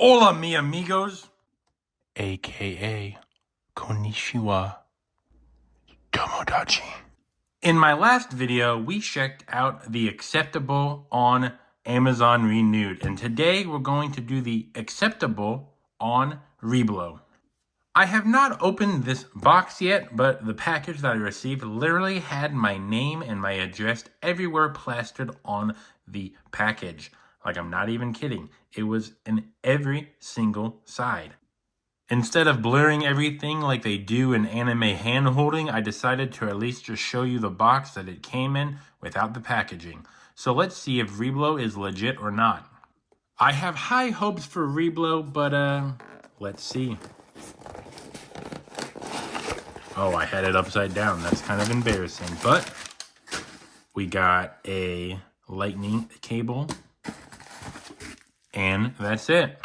Hola, mi amigos, aka Konnichiwa Tomodachi. In my last video, we checked out the acceptable on Amazon Renewed, and today we're going to do the acceptable on reeblo. I have not opened this box yet, but the package that I received literally had my name and my address everywhere plastered on the package. Like, I'm not even kidding. It was in every single side. Instead of blurring everything like they do in anime hand-holding, I decided to at least just show you the box that it came in without the packaging. So let's see if reeblo is legit or not. I have high hopes for reeblo, but let's see. Oh, I had it upside down. That's kind of embarrassing. But we got a lightning cable. And that's it.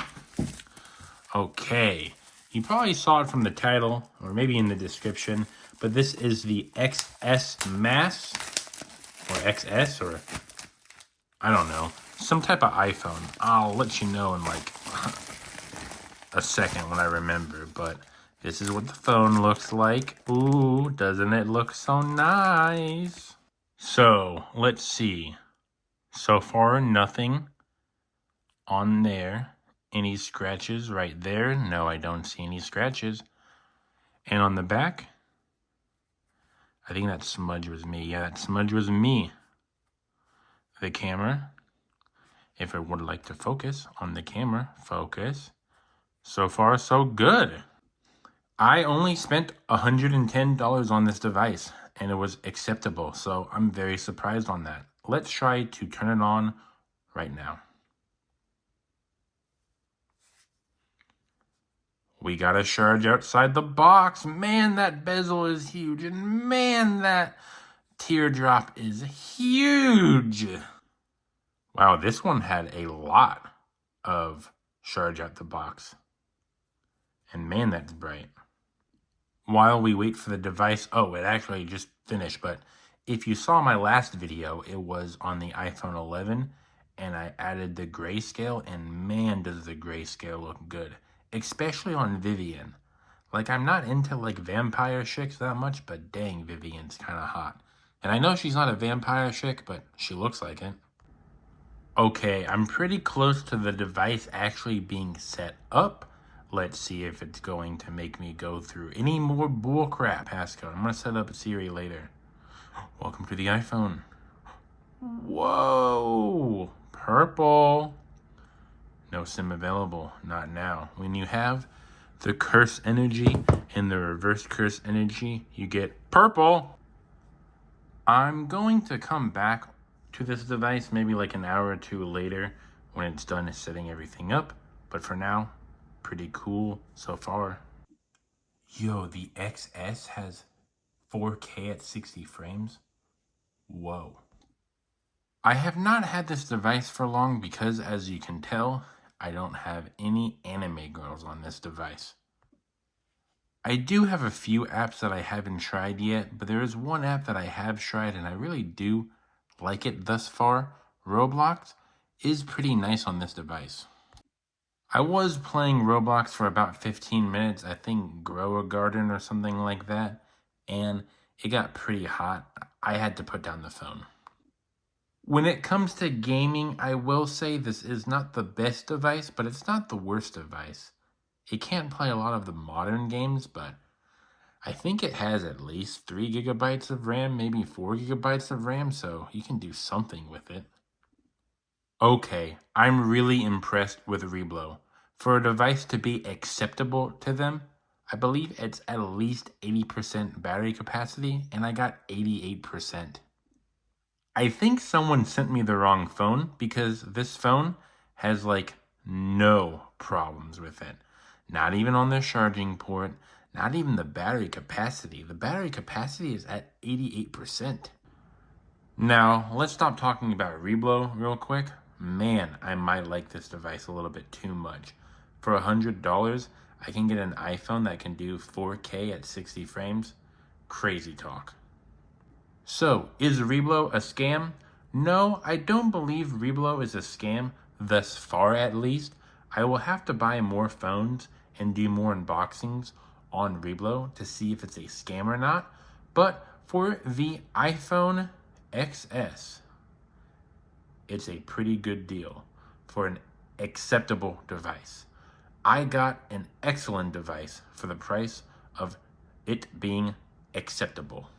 Okay. You probably saw it from the title or maybe in the description. But this is the XS Mass. Or XS or I don't know. Some type of iPhone. I'll let you know in like a second when I remember. But this is what the phone looks like. Ooh, doesn't it look so nice? So, let's see. So far, nothing on there. Any scratches right there? No, I don't see any scratches. And on the back, I think that smudge was me. Yeah, that smudge was me. The camera, if it would like to focus on the camera, focus. So far, so good. I only spent $110 on this device, and it was acceptable, so I'm very surprised on that. Let's try to turn it on right now. We got a charge outside the box. Man, that bezel is huge, and man, that teardrop is huge. Wow, this one had a lot of charge out the box. And man, that's bright. While we wait for the device, oh, it actually just finished, but if you saw my last video, it was on the iPhone 11, and I added the grayscale, and man, does the grayscale look good, especially on Vivian. Like, I'm not into, like, vampire chicks that much, but dang, Vivian's kind of hot. And I know she's not a vampire chick, but she looks like it. Okay, I'm pretty close to the device actually being set up. Let's see if it's going to make me go through any more bullcrap passcode. I'm going to set up Siri later. Welcome to the iPhone. Whoa! Purple. No SIM available. Not now. When you have the curse energy and the reverse curse energy, you get purple. I'm going to come back to this device maybe like an hour or two later when it's done setting everything up. But for now, pretty cool so far. Yo, the XS has 4K at 60 frames. Whoa. I have not had this device for long because, as you can tell, I don't have any anime girls on this device. I do have a few apps that I haven't tried yet, but there is one app that I have tried and I really do like it thus far. Roblox is pretty nice on this device. I was playing Roblox for about 15 minutes, I think Grow a Garden or something like that, and it got pretty hot. I had to put down the phone. When it comes to gaming, I will say this is not the best device, but it's not the worst device. It can't play a lot of the modern games, but I think it has at least 3 gigabytes of RAM, maybe 4 gigabytes of RAM, so you can do something with it. Okay, I'm really impressed with reeblo. For a device to be acceptable to them, I believe it's at least 80% battery capacity, and I got 88%. I think someone sent me the wrong phone because this phone has like no problems with it. Not even on the charging port, not even the battery capacity. The battery capacity is at 88%. Now, let's stop talking about reeblo real quick. Man, I might like this device a little bit too much. For $100, I can get an iPhone that can do 4K at 60 frames. Crazy talk. So, is reeblo a scam? No, I don't believe reeblo is a scam, thus far at least. I will have to buy more phones and do more unboxings on reeblo to see if it's a scam or not. But for the iPhone XS, it's a pretty good deal for an acceptable device. I got an excellent device for the price of it being acceptable.